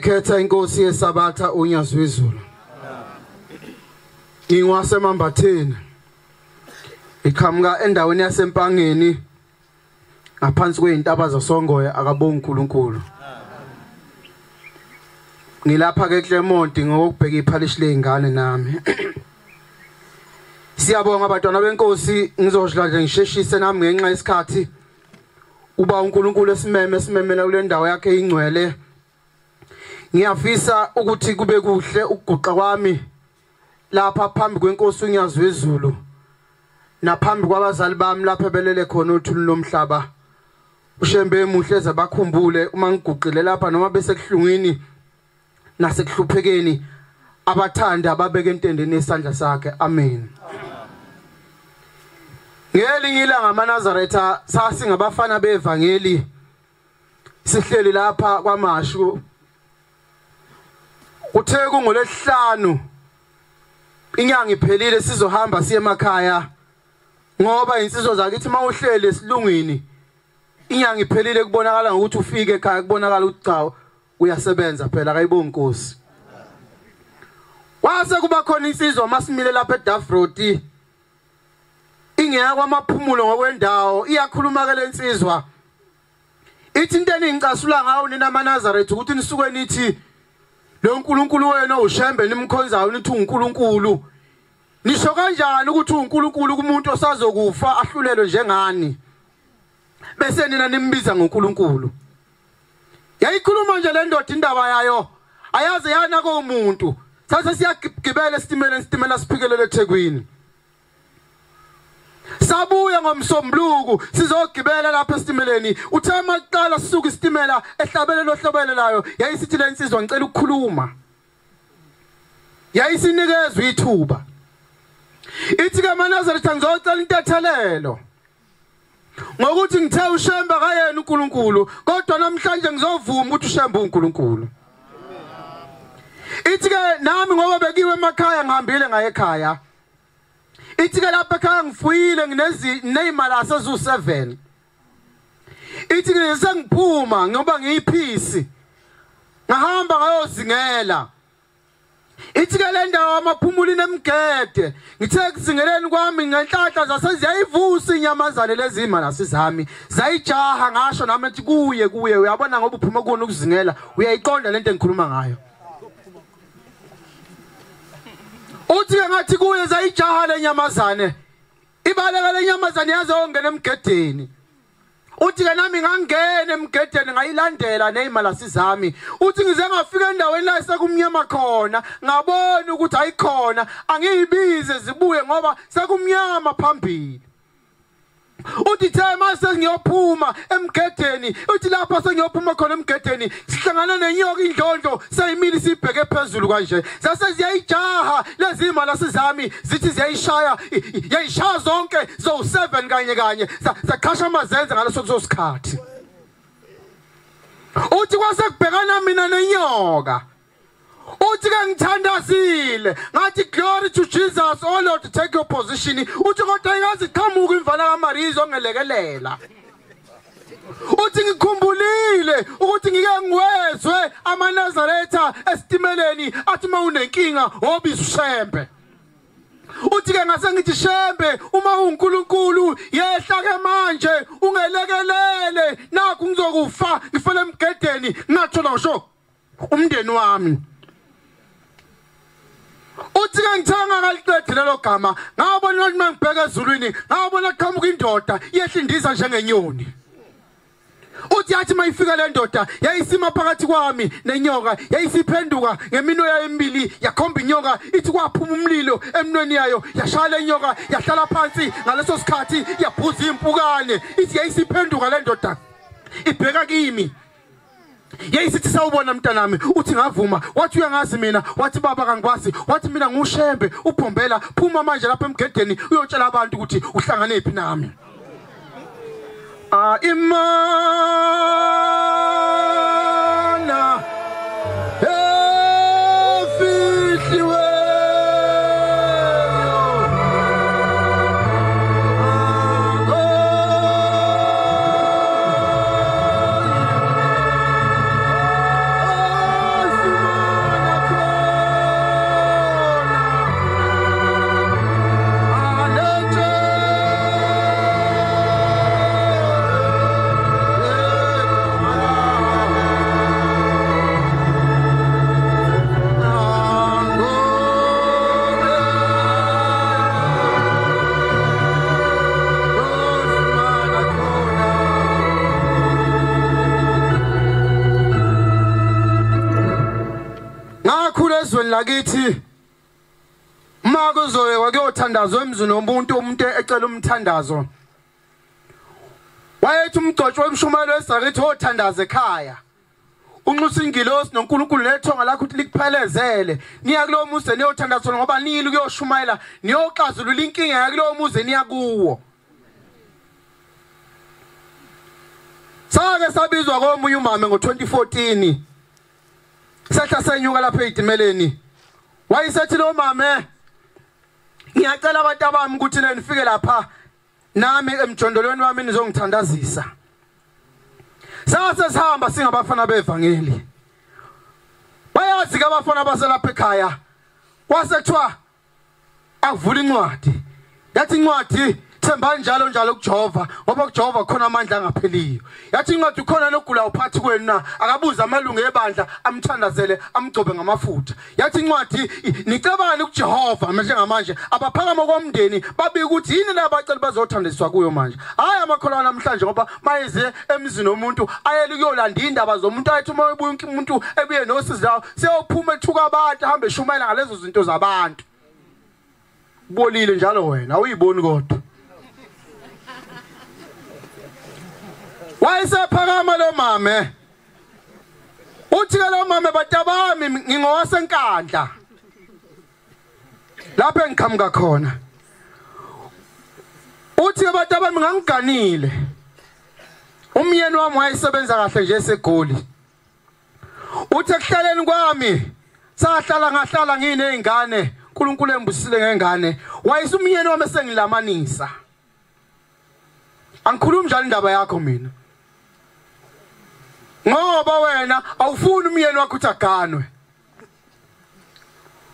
Ngayikhetha inkosi yesabatha unyazwezulu. Ngingwasemambatheni. Iqhamuka endaweni yasempangeni ngaphansi kwezintaba zaSongoya akabonga uNkulunkulu. Ngilapha ke Clement ngokubheka iphalishi leingane nami. Siyabonga abantwana benkosi ngizodla nje ngisheshise nami ngenxa yesikhathi. Uba uNkulunkulu esimemela kule ndawo yakhe ingcwele. Ngiyafisa ukuthi kube kuhle ukuguqa kwami lapha phambi kwenkosi unyazwezulu naphambi kwabazali bami lapha belele khona uthuli lomhlaba. Ushembe emuhle ezabakhumbule uma ngiguqile lapha noma bese kuhlungini nasekuhluphekeni abathanda ababeke entendeni esandla sakhe. Amen. Ngelinye ilanga amaNazaretha sasingabafana beevangeli sihleli lapha kwaMashu. Kuthe kungoLwesihlanu inyanga iphelile sizohamba siye emakhaya ngoba insizwa zakithi mawuhlele esilungwini inyanga iphelile kubonakala ukuthi ufike ekhaya kubonakala ukuthi cha uyasebenza phela akayibonga inkosi. Wase kuba khona insizwa masimile lapha eDafroti ingeya kwamaphumulo ngokwendawo iyakhuluma ke lensizwa ithi into eningicasula ngawo nina amaNazaretha ukuthi nisuke nithi lo uNkulunkulu wena ushembe nimkhonzayo nithi uNkulunkulu. Nisho kanjani ukuthi uNkulunkulu kumuntu osazokufa ahlulelwe njengani bese nina nimbiza ngoNkulunkulu? Yayikhuluma nje le ndoda indaba yayo ayaze yana komuntu. Sase siyagibela esitimela siphikelele eThekwini. Sabuya ngomsombuluku sizogibela lapha esitimeleni. Uthe maqala sisuka isitimela ehlabele lohlobelelayo yayisithi le insizwa ngicela ukukhuluma. Yayisinikezwe ithuba. Ithi ke amaNazaretha ngizocela intethelelo. Ngokuthi ngithe ushemba kayena uNkulunkulu kodwa namhlanje ngizovuma ukuthi ushemba uNkulunkulu. Ithi ke nami ngoba bekiwe emakhaya ngihambile ngaye ekhaya. Ithi ke lapha ekhaya ngifuyile nginezimali asezu7. Ithi ke sengiphuma ngoba ngiyiphisi. Ngahamba ngayozingela. Ithi ke le ndawo amaphumuli nemgede ngithe kuzingeleni kwami ngenhlahla zaseziyayivusa inyamazane lezima nasizami zayijaha ngasho nami ethi kuye uyabona ngoba uphuma kuona ukuzingela uyayiqonda lento engikhuluma ngayo. Uthi ngathi kuye zayijaha lenyamazane ibaleka lenyamazane yaze ongena emgedeni. Uthi ke nami ngangena emgedeni ngayilandela nezimali sizami. Uthi ngize ngafika endaweni la sekumnyama khona ngabona ukuthi ayikhona angiyibize zibuye ngoba sekumnyama phambili. Uthi the mase ngiyophuma emgedeni uthi lapha sengiyophuma khona emgedeni sihlangana nenyoka indlondlo seyimili sibheke phezulu kanje sase ziyayijaha lezimali sizami zithi ziyayishaya yayishaya zonke zo7 kanye zakhasha amazenze ngaleso kuzosikhathi. Uthi kwase kubhekana mina nenyoka. Uthi ke ngithandazile ngathi glory to Jesus, oh Lord, take your position. Uthi kodwa ingazi qhamuka imvala kaMariya ongelekelela. Uthi ngikhumbulile ukuthi ngike ngiwezwe amaNazaretha esitimeleni athi mawunenkinga obiza ushembe. Uthi ke ngase ngithi shembe uma uNkulunkulu yehla ke manje ungelekelele naku ngizokufa ngifele emgedeni ngathola ngisho umndeni wami. Uthi ke ngithanga ngaliqedile lelo gama ngabona ukuthi mangibheka ezulwini ngabona qhamuka indoda yehla indiza njengenyoni. Uthi yathi mayifika le ndoda yayisima phakathi kwami nenyoka yayisiphenduka ngemino yayo emibili yakhomba inyoka ithi kwaphuma umlilo eminweni yayo yashala inyoka yahlala phansi ngaleso sikhathi yaphuza impukane ithi yayisiphenduka le ndoda ibheka kimi. Yayisithi sawubona mntanami uthi ngavuma wathi uyangazi mina wathi baba kangikwazi wathi mina ngushembe uphombela phuma manje lapha emgedeni uyotshela abantu ukuthi uhlangane phi nami. Imana efihliwe ngakithi makuzoye kwakuyothandazwa emzini umuntu ecela umthandazo wayethi umgcotsho wemshumayelo wesakithi othandaza ekhaya unxusa ingilosi noNkulunkulu nethonga lakho uthi likuphelezele niya kulowo muze niyothandazwa ngoba nili kuyoshumayela niyoxazulula inkinga yakulowo muze niya kuwo. Sake sabizwa komunye umama ngo2014 sehla senyuka lapha ezimeleni wayesethi lo mama ngiyacela abantu abami ukuthi nifike lapha nami emjondolweni wami nizongithandazisa. Sase sihamba singabafana bevangeli bayazi ke abafana baselapha ekhaya kwasethiwa akuvula incwadi yathi incwadi themba njalo kuJehova ngoba kuJehova khona amandla angapheliyo. Yathi incwadi khona nogula uphathi kwenu na akabuza amalungu ebandla amthandazele amgcobe ngamafutha. Yathi incwadi nicebani kuJehova njengamanje abaphakama kwomndeni babike ukuthi yini la bacela bazothandiswa kuyo manje. Hayi amakholwa namhlanje ngoba mayeze emzini womuntu ayele kuyolanda indaba zomuntu ayethi uma ebuya umuntu ebuye nosizi lawo seyophuma ethuka abantu ahambe eshumayela ngalezo zinto zabantu. Bolile njalo wena awuyiboni kodwa. Wayesephakama lo mama uthi ke lo mama batabami ngingowasenkandla lapha engiqhamuka khona uthi ke batabami ngangiganile umyeni wami wayesebenza kahle nje eseGoli uthi ekuhlaleni kwami ngahlala nginezingane uNkulunkulu embusisile ngengane wayise umyeni wami esengilamanisa angikhulumi njalo indaba yakho mina ngoba wena awufuni umyeni wakho ukuthi aganwe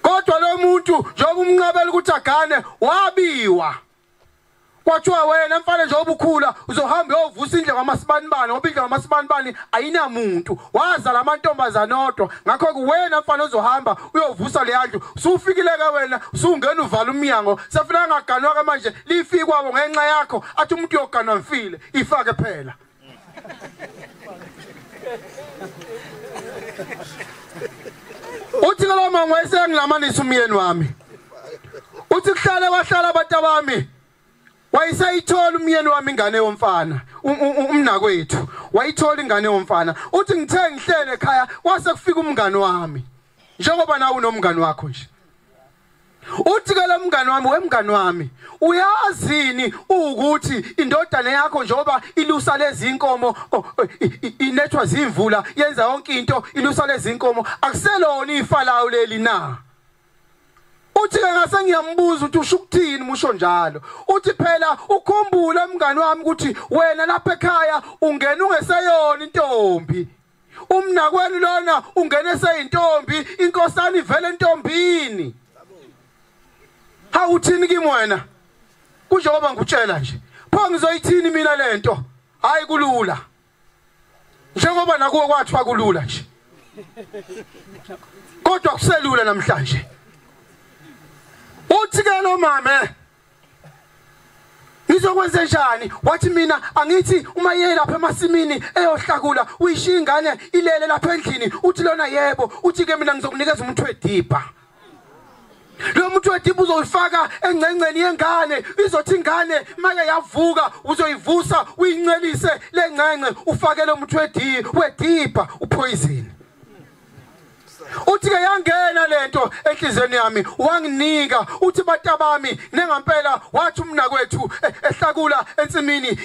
kodwa lo muntu njengoba umnqabela ukuthi agane wabiwa kwathiwa wena mfana njengoba ukhula uzohamba uyovusa indle kwaMasibanibani ngoba indle kwaMasibanibani ayinamuntu waza lamantombazana odwa ngakho kuwena mfana uzohamba uyovusa le yandlu usufikile ke wena usungena uvala umnyango sefuna ngaganwa ke manje lifike kwabo ngenxa yakho athi umuntu uyoganwa mfile ifake phela. Uthi lo mama wayesengilamanisa umyeni wami uthi wahlala abantu abami wayisayithola umyeni wami ingane yomfana umnakwethu wayithola ingane yomfana uthi ngithe ngihlele ekhaya kwase kufika umngane wami njengoba nawe unomngane wakho nje uthi ke lo mngane wami wemngane wami uyazini ukuthi indodana yakho njengoba ilusa lezi inkomo inethwa zimvula yenza yonke into ilusa lezi inkomo akuselona ifa lawo leli na. Uthi ke ngase ngiyambuza ukuthi usho ukuthini musho njalo uthi phela ukhumbula mngane wami ukuthi wena lapha ekhaya ungena ungeseyona intombi umnakwenu lona ungene seyintombi inkosana ivele entombini. Hawuthini kimi wena kujoba ngutshela nje pho ngizoyithini mina lento hayi kulula njengoba nakuwe kwathiwa kulula nje kodwa kuselula namhlanje. Uthi ke lo mama ngizokwenza njani wathi mina angithi uma yeye lapha emasimini eyohlakula uyishiya ingane ilele lapha endlini uthi lona yebo uthi ke mina ngizokunikeza umuntu wedipha lo muntu wedipha uzoyifaka engcenceni yengane izothi ingane manje yavuka uzoyivusa uyincelise lengcence ufake lo muntu wedipha upoison. Uthi ke yangena lento enhlizweni yami wanginika uthi batabami nengampela wathi umnakwethu ehlakula ensimini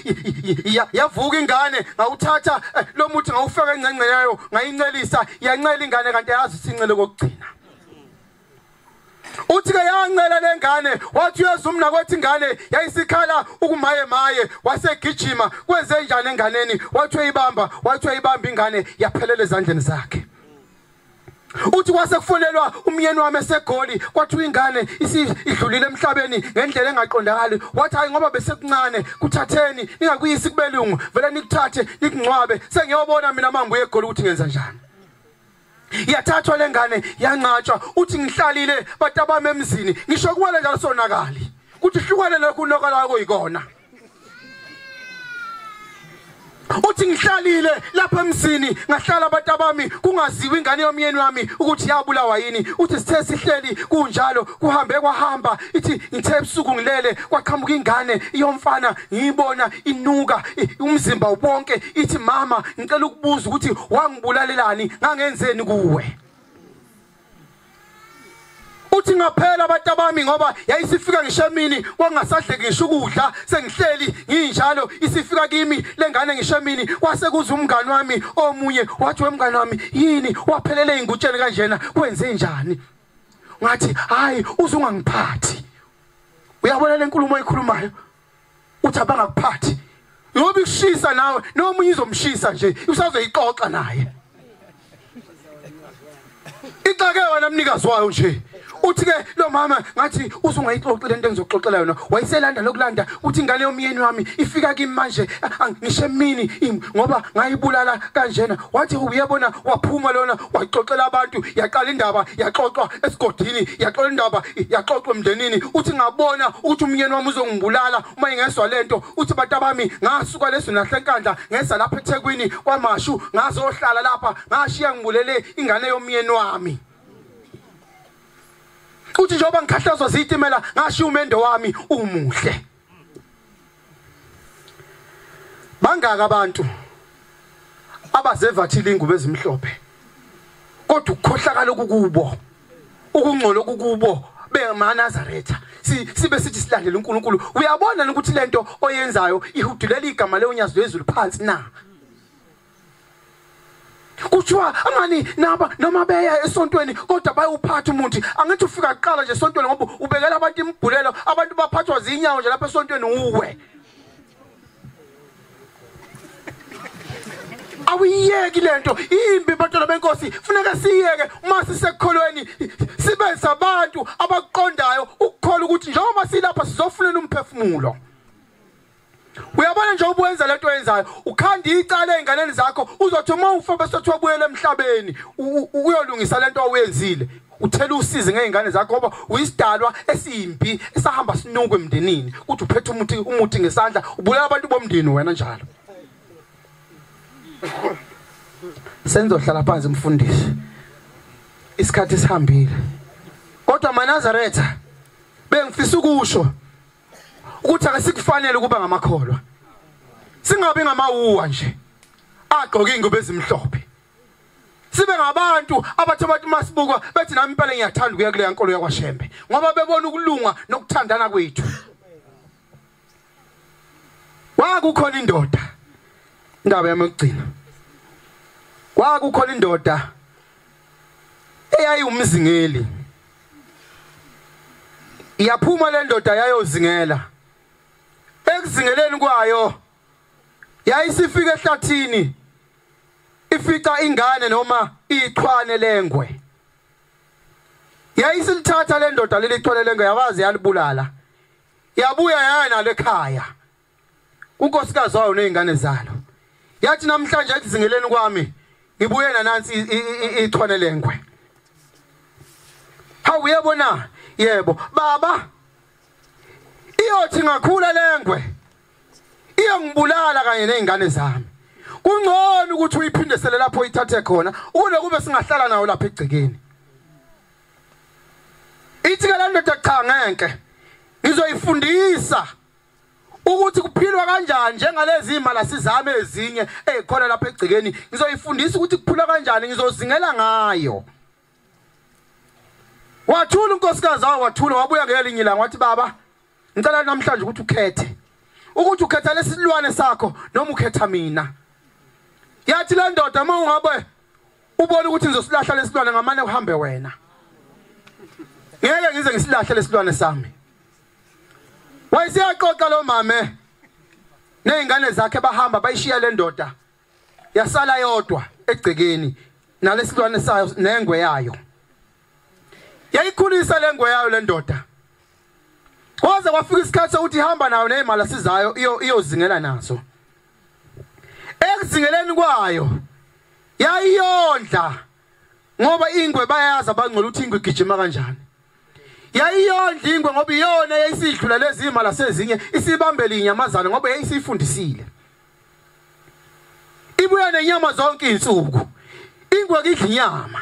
yavuka ingane ngawuthatha lo muthi ngawufaka engcence yayo ngayincelisa yancela ingane kanti yazi sincele kokugcina. Uthi ke yancela lengane wathi uyeza umnakwethu ingane yayisikhala ukumaye wasegijima kwenze njani enganeni wathi uyibamba ingane yaphelela ezandleni zakhe. Uthi kwase kufonelwa umyeni wami eseGoli kwathi ingane idlulile emhlabeni ngendlela engaqondakali wathi hayi ngoba besekuncane kuthatheni ningakuyisi kubelungu vele nikuthathe nikungcwabe sengiyobona mina mangibuye eGoli ukuthi ngenza njani. Yathathwa lengane yanqatshwa uthi ngihlalile batabami emzini ngisho kuwele njalo sonakali kuthi hlukane lokunokala kuyikona uthi ngihlalile lapha emsini ngahlala abantu abami kungaziwa ingane yomyeni wami ukuthi yabulawa yini. Uthi sithe sihleli kunjalo kuhambe kwahamba ithi ngithe ebusuku ngilele kwaqhamuka ingane yomfana ngiyibona inuka umzimba wonke. Ithi mama ngicela ukubuza ukuthi wangibulalelani ngangenzeni kuwe. Uthi ngaphela abantu abami ngoba yayisifika ngishemini kwangasadle ngisho ukudla sengihleli nginjalo isifika kimi lengane ngishemini kwase kuza umngani wami omunye wathi wemngani wami yini waphelele ingutsheni kanjena kwenze njani. Ngathi hayi uzungangiphathi. Uyabona le nkulumo ekhulumayo uthi abangakuphathi ngoba ikushisa nawe nomunye izomshisa nje usazoyixoxa naye. Ixake wena mnikazi wayo nje. Uthi ke lo mama ngathi usungayixoxela lento engizoxoxela yona wayiselanda lokulanda uthi ingane yomyeni wami ifika kimi manje ngishemini ngoba ngayibulala kanjena. Wathi uyabona waphuma lona waxoxela abantu yaqala indaba yaxoxwa esigodini yaxoxa indaba yaxoxwa emndenini. Uthi ngabona ukuthi umyeni wami uzongibulala uma ingeswa lento. Uthi bantu bami ngasuka leso nahlenkandla ngeza lapha eThekwini kwaMashu ngazohlala lapha ngashiya ngibulele ingane yomyeni wami. Uthi njengoba ngikhahlazwa zitimela ngashiya umendo wami umuhle. Bangaka abantu abazevathile ingubo ezimhlophe kodwa ukukhohlakala kukubo ukungcola kukubo beManazaretha sibe sithi silandele uNkulunkulu. Uyabona ukuthi lento oyenzayo ihudulela igama leonyazi lwezulu phansi na. Kuthiwa angani noma beya esontweni kodwa bayuphatha umuntu. Angithi ufika kuqala nje esontweni ngoba ubekela abantu imbhulelo abantu baphathwa zinyawo nje lapha esontweni uwe. Awuyeki lento imbi bantwana benkosi funeka siyeke uma sisekholweni sibenze abantu abaqondayo ukukholwa ukuthi njengoba silapha sizofunela umphefumulo. Uyabona nje ubuyenza lento oyenzayo ukhanda icala einganeni zakho uzothi uma ufa bese ubuyele emhlabeni uyolungisa lento oyenzile uthela usize ngeingane zakho ngoba uyisidalwa esimbi esahamba sinukwe emndenini uthi uphethe umuthi ngesandla ubulala abantu bomndeni wena njalo. Senzohlala phansi mfundisi isikhathi sihambile kodwa Manazaretha bengifisa ukusho ukuthi akasikufanele ukuba ngamakholwa. Singabi ngamawuwa nje agqoka ingubo ezimhlophe. Sibe ngabantu abathi bathi masibukwa bethi nami impela ngiyathanda ukuya kule yankolo yakwaShembe ngoba bebona ukulunga nokuthandana kwethu. Kwakukhona indoda indaba yami yokugcina. Kwakukhona indoda eyayumzingeli. Iyaphuma le ndoda yayozingela. Ekuzingeleni kwayo yayisifika ehlathini ifica ingane noma ichwane lengwe. Yayisilithatha le ndoda leli chwane lengwe yabazi yalibulala. Yabuya yana lekhaya. Unkosikazi wayo nezingane zalo. Yathi namhlanje ekuzingeleni kwami ngibuye nansi ichwane lengwe. Hawu uyabona yebo baba iyothi ngakhula lengwe iyongibulala kanye nezingane zami. Kungcono ukuthi uyiphindesele lapho uyithathe khona kube singahlala nawo lapha egcekeni. Ithi ke landoda cha ngeke ngizoyifundisa ukuthi kuphilwa kanjani njengalezi imali sizame ezinye ezikhona lapha egcekeni. Ngizoyifundisa ukuthi kuphilwa kanjani ngizozingela ngayo. Wathula unkosikazi wathula wabuya ngelinye ilanga wathi baba ngicela namhlanje ukuthi ukhethe ukuthi ukhetha lesilwane sakho noma ukhetha mina. Yathi le ndoda uma ungabe ubona ukuthi ngizosilahla lesilwane ngamane uhambe wena. Ngeke ngize ngisilahle lesilwane sami. Wayesiyaqoqa lo mame nezingane zakhe bahamba bayishiya le ndoda. Yasala yodwa egcekeni nalesilwane sayo nengwe yayo. Yayikhulisa lengwe yayo le ndoda. Kwaze kwafika isikhathi sokuthi ihamba nayo nezimali sizayo iyozingela nazo. Ekuzingeleni kwayo yayiyondla ngoba ingwe bayazi abangcola ukuthi ingwe igijima kanjani. Yayiyondla ingwe ngoba iyona yayisidlula lezi imali sezinye isibambele inyamazana ngoba yayisifundisile. ibuya nenyama zonke insuku ingwe kidla inyama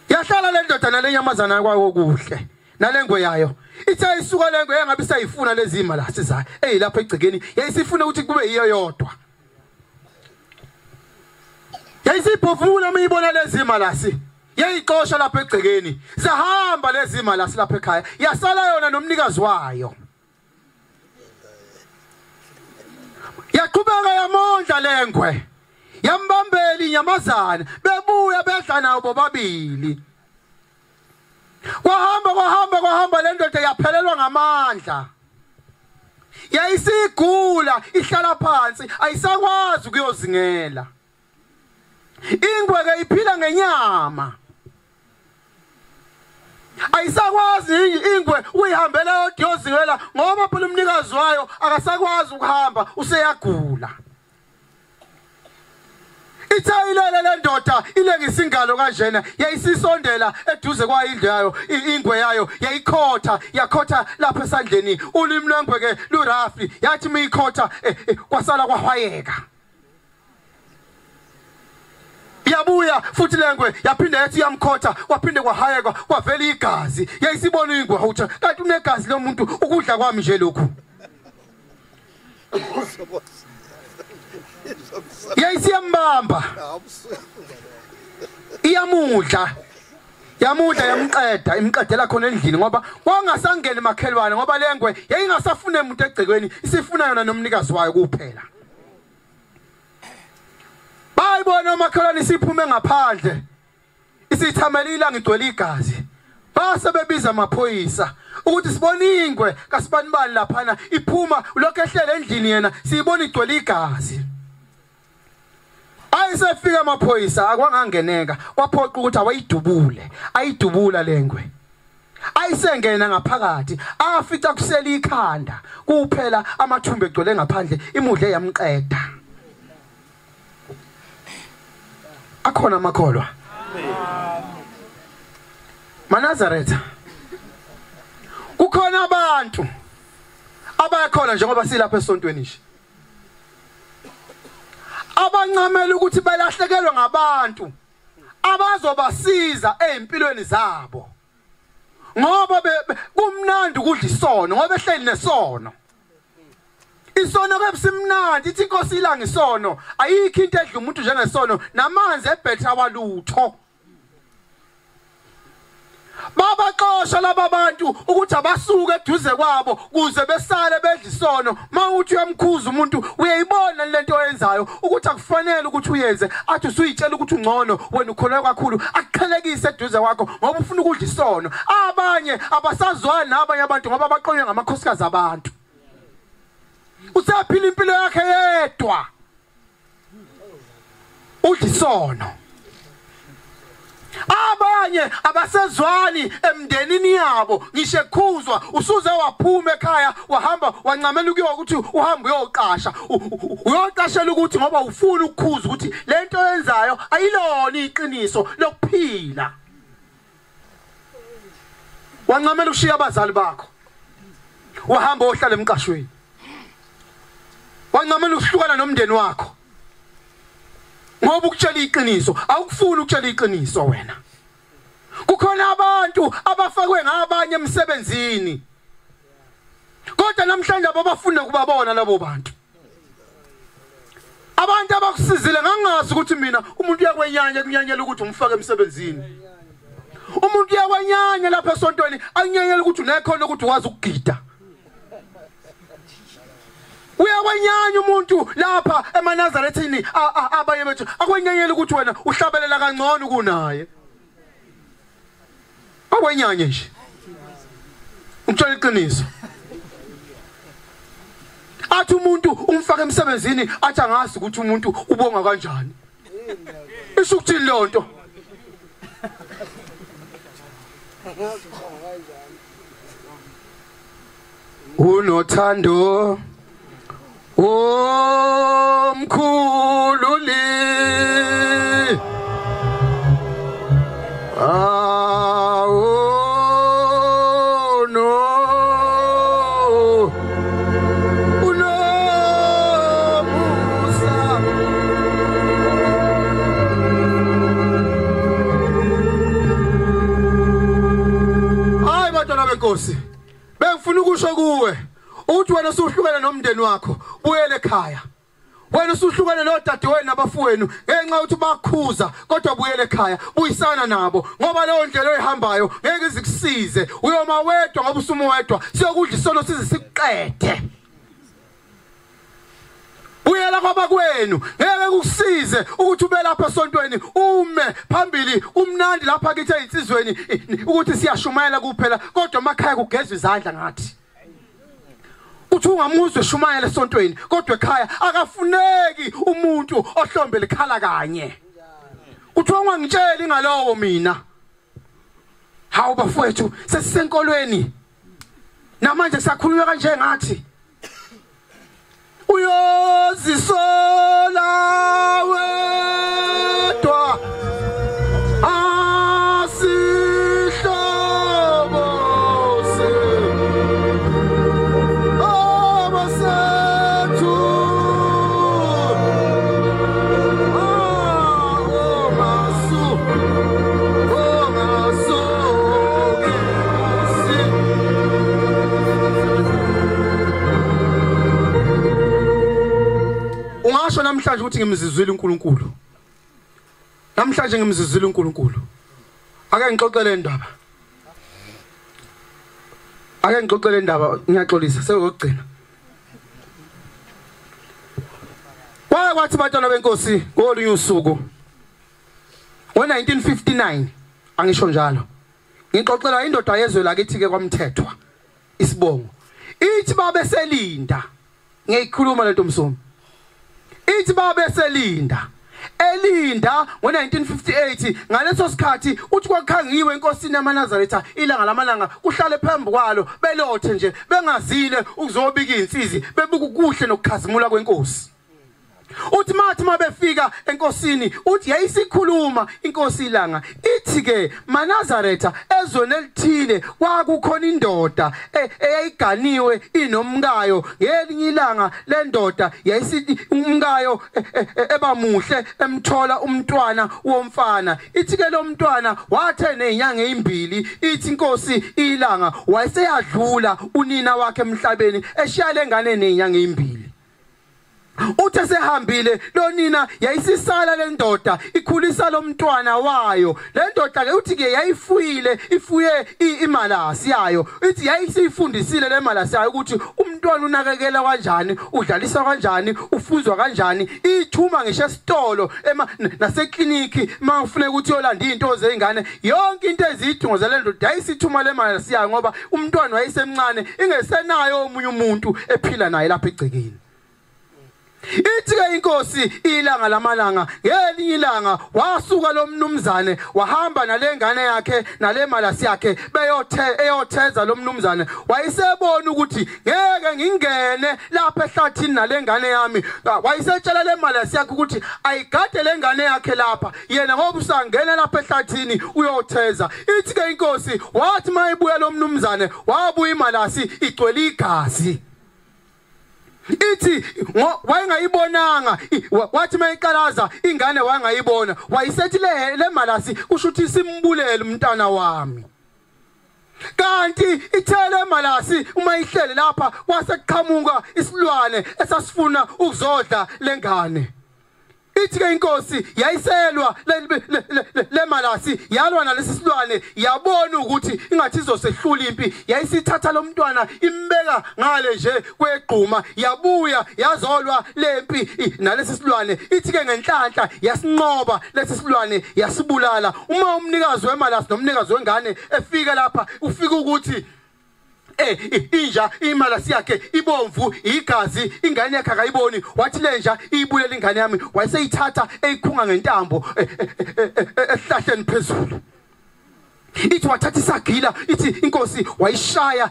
yahlala le ndoda nalenyamazana kwayo kuhle nalengwe yayo ithe isuka lengwe engabe sayifuna lezi imali asizayo lapha egcikeni yayisifuna ukuthi kube yiyo yodwa yayisiphufula mayibona lezi imali yayixosha lapha egcikeni sahamba lezi imali lapha ekhaya yasala yona nomnikazi wayo yaqhubeka yamondla lengwe yambambela inyamazana bebuya bedla nawo bobabili kwahamba le ndoda yaphelelwa ngamandla yayisigula ihlala phansi ayisakwazi ukuyozingela ingwe ke iphila ngenyama ayisakwazi ingwe uyihambela yodiyozingela ngoba phela umnikazi wayo akasakwazi ukuhamba useyagula ithayilele le ndoda ilengisa ingalo kanjena yayisisondela eduze kwayindlu yayo ingwe yayo yakhotha lapha esandleni ulimi lwengwe ke lurafi yathi miyikhotha kwasala kwahwayeka yabuya futhi lengwe yaphinda yathi yamkhotha kwaphinde kwahayeka kwavela igazi yayisibona ingwe ukuthi kanti unegazi lomuntu ukudla kwami nje lokhu yayisiyambamba iyamudla yamqeda imqedela khona endlini ngoba wangasangena emakhelwane ngoba lengwe yayingasafune umuntu egcekweni isifuna yona nomnikazi wayo kuphela bayibona amakhelwane isiphume ngaphandle isithamela ilanga igcwele igazi base bebiza amaphoyisa ukuthi sibona ingwe kasibanibani laphana iphuma lokho ehlele endlini yena siyibona igcwele igazi ayisefika amaphoyisa akwangangeneka waphoqa ukuthi ayidubula lengwe ayisengena ngaphakathi afica kusela ikhanda kuphela amathumbe egcwele ngaphandle imudle yamqeda akhona amakholwa Manazaretha kukhona abantu abayakhola njengoba silapha esontweni nje abancamela ukuthi balahlekelwe ngabantu abazobasiza ezimpilweni zabo ngoba kumnandi ukudla isono ngoba ehleli nesono isono kebusimnandi ithi inkosi ilanga isono ayikho into edla umuntu njengesono namanzi ebhetha walutho baba xosha laba bantu ukuthi abasuke eduze kwabo kuze besale bedla isono mawuthi uyamkhuza umuntu uyayibona lento oyenzayo ukuthi akufanele ukuthi uyenze athi usuyitshela ukuthi ungcono wena ukholwa kakhulu akuqhelekise eduze kwakho ngoba ufuna ukudla isono abanye abasazwani nabanye abantu ngoba baqonywe ngamakhosikazi abantu usaphila impilo yakhe yedwa udla isono abanye abasezwani emndenini yabo ngisho ekhuzwa usuze waphuma ekhaya wahamba wancamela ukuthi uhambe uyoqasha uyoqashela ukuthi ngoba ufuna ukukhuza ukuthi lento yenzayo ayilona iqiniso lokuphila wancamela ushiya abazali bakho wahamba ohlala emqashweni wancamela ukuhlukana nomndeni wakho ngoba ukutshela iqiniso awukufuni ukutshela iqiniso wena kukhona abantu abafakwe ngabanye emsebenzini kodwa namhlanje abafuna ukubabona labo bantu abantu abakusizile ngangazi ukuthi mina umuntu uyakwenyanya kunyanyela ukuthi umfake emsebenzini umuntu uyakwenyanya lapha esontweni anyanyela ukuthi unekhona ukuthi wazi ukugida uyakwenyanya umuntu lapha emanazarethini abaye bethu akwenyanyela ukuthi wena uhlabelela kangcono kunaye akwenyanye nje umtshela iqiniso athi umuntu umfaka emsebenzini athi angazi ukuthi umuntu ubonga kanjani isho ukuthi lonto unothando omkhulu Nkosi bengifuna ukusho kuwe uthi wena usuhlukene nomndeni wakho buyele ekhaya wena usuhlukene nodadewenu nabafowenu ngenxa ukuthi bakhuza kodwa buyele ekhaya buyisana nabo ngoba leyo ndlela oyihambayo ngeke izikusize uyoma wedwa ngoba usumuwedwa siyokudla isono size sikuqede uyela kwaba kwenu ngeke kukusize ukuthi ube lapha esontweni ume phambili umnandi lapha kithi einsizweni ukuthi siyashumayela kuphela kodwa emakhaya kugezwe izandla ngathi uthi ungamuzwe shumayela esontweni kodwa ekhaya akafuneki umuntu ohlombe likhala kanye uthi ungangitsheli ngalowo mina hawu bafowethu sesisenkolweni namanje siyakhulunywa kanje ngathi uyozisola wedwa asihlobo se obasethu omasu ungasho namhlanje ukuthi ngimzizwile uNkulunkulu namhlanje ngimzizwile uNkulunkulu ake ngixoxele indaba ngiyaxolisa sekugcina kwathi bantwana benkosi ngolunye usuku ngo1959 angisho njalo ngixoxela indoda yezwe lakithi ke kwamthethwa isibongo ithi babeselinda ngiyikhuluma lento msomi ithi babeselinda elinda ngo1958 ngaleso sikhathi uthi kwakhangiwe enkosini yamaNazaretha ilanga lamalanga kuhlale phembu kwalo belothe nje bengazile ukuzobika insizi bebuka kuhle nokukhazimula kwenkosi uthi mathi mabefika enkosini uthi yayisikhuluma inkosi ilanga ithi ke maNazaretha ezweni elithile kwakukhona indoda eyayiganiwe inomkayo ngelinye ilanga lendoda yayisithi umkayo ebamuhle emthola umntwana womfana ithi ke lo mntwana wathe nezinyanga ezimbili ithi inkosi ilanga wayeseyadlula unina wakhe emhlabeni eshiya lengane nezinyanga ezimbili uthe sehambile lo nina yayisisala le ndoda ikhulisa lo mntwana wayo le ndoda ke uthi ke yayifuyile ifuye imalasi yayo ithi yayisifundisile le malasi yayo ukuthi umntwana unakekela kanjani udlalisa kanjani ufuzwa kanjani ithuma ngisho esitolo nasekliniki mawufuna ukuthi yolanda izinto zezingane yonke into ezidingo zale ndoda yayisithuma le malasi yayo ngoba umntwana wayesemncane ingesenayo omunye umuntu ephila naye lapha egcekeni ithi ke inkosi ilanga lamalanga ngelinye ilanga wasuka lo mnumzane wahamba nalengane yakhe nale malasi yakhe eyotheza lo mnumzane wayisebona ukuthi ngeke ngingene lapha ehlathini nalengane yami wayisetshela le malasi yakhe ukuthi ayigade lengane yakhe lapha yena ngoba usangena lapha ehlathini uyotheza ithi ke inkosi wathi mayibuya lo mnumzane wabuya imalasi igcwele igazi ithi wayengayibonanga wathi mayiqalaza ingane wangayibona wayisethi le malasi kusho ukuthi simbulele umntana wami kanti ithele malasi uma ihlele lapha kwasekuqhamuka isilwane esasifuna ukuzodla lengane ithi ke inkosi yayiselwa le malasi yalwa nalesi silwane yabona ukuthi ingathi izosehlula impi yayisithatha lo mntwana imbeka ngale nje kwegquma yabuya yazolwa lempi nalesi silwane ithi ke ngenhlanhla yasinqoba lesi silwane yasibulala uma umnikazi wemalasi nomnikazi wengane efika lapha ufika ukuthi inja imalasi yakhe ibomvu igazi ingane yakhe akayiboni wathi lenja iyibulela ingane yami wayeseyithatha eyikhunga ngentambo esihlahleni phezulu ithi wathatha isagila ithi inkosi wayishaya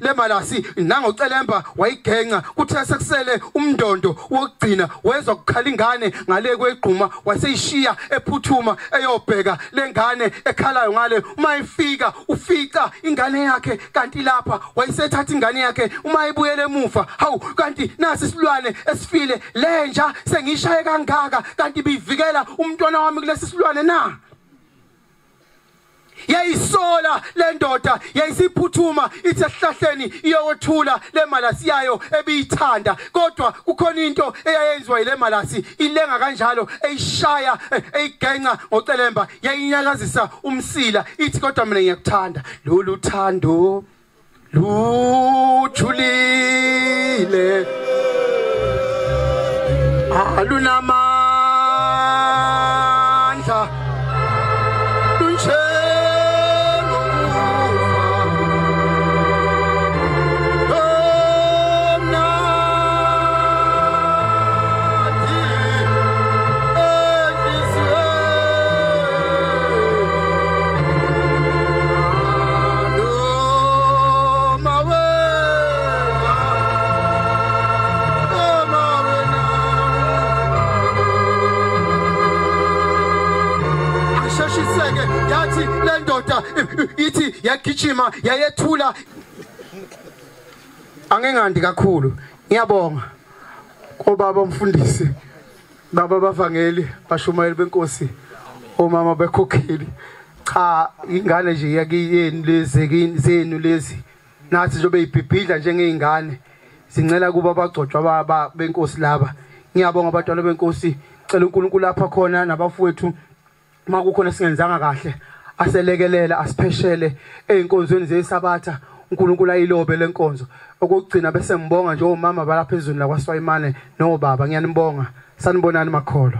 le malasi nangocelemba wayigenqa kuthe sekusele umndondo wokugcina wezwa ukukhala ingane ngale kwegquma waseyishiya ephuthuma eyobheka lengane ekhalayo ngale uma ifika ufica ingane yakhe kanti lapha wayesethatha ingane yakhe uma ibuyele emuva hawu kanti nasi isilwane esifile lenja sengishaye kangaka kanti bivikela umntwana wami kulesi silwane na yayisola le ndoda yayisiphuthuma ithi esihlahleni iyokuthula le malasi yayo ebiyithanda kodwa kukhona into eyayenziwa ile malasi ilenga kanjalo eyishaya eyigenca ngocelemba yayinyakazisa umsila ithi kodwa mina ngiyakuthanda lolu thando luthulile alunamandla yathi le ndoda ithi yagijima yayethula angengandi kakhulu ngiyabonga kobaba umfundisi baba bavangeli bashumayeli benkosi omama bekhokheli cha ingane nje yakiyeni lezi zenu lezi nathi njobe ibhibhidla njengeingane sincela kuba bagcotshwa baba benkosi laba ngiyabonga abantwana benkosi cela uNkulunkulu lapha khona nabafowethu makukhona singenzanga kahle aselekelela asipheshele einkonzweni zesabatha uNkulunkulu ayilobe lenkonzo okugcina bese ngibonga nje omama balapha ezweni lakwaSwayimane nobaba ngiyanibonga sanibonani makholo.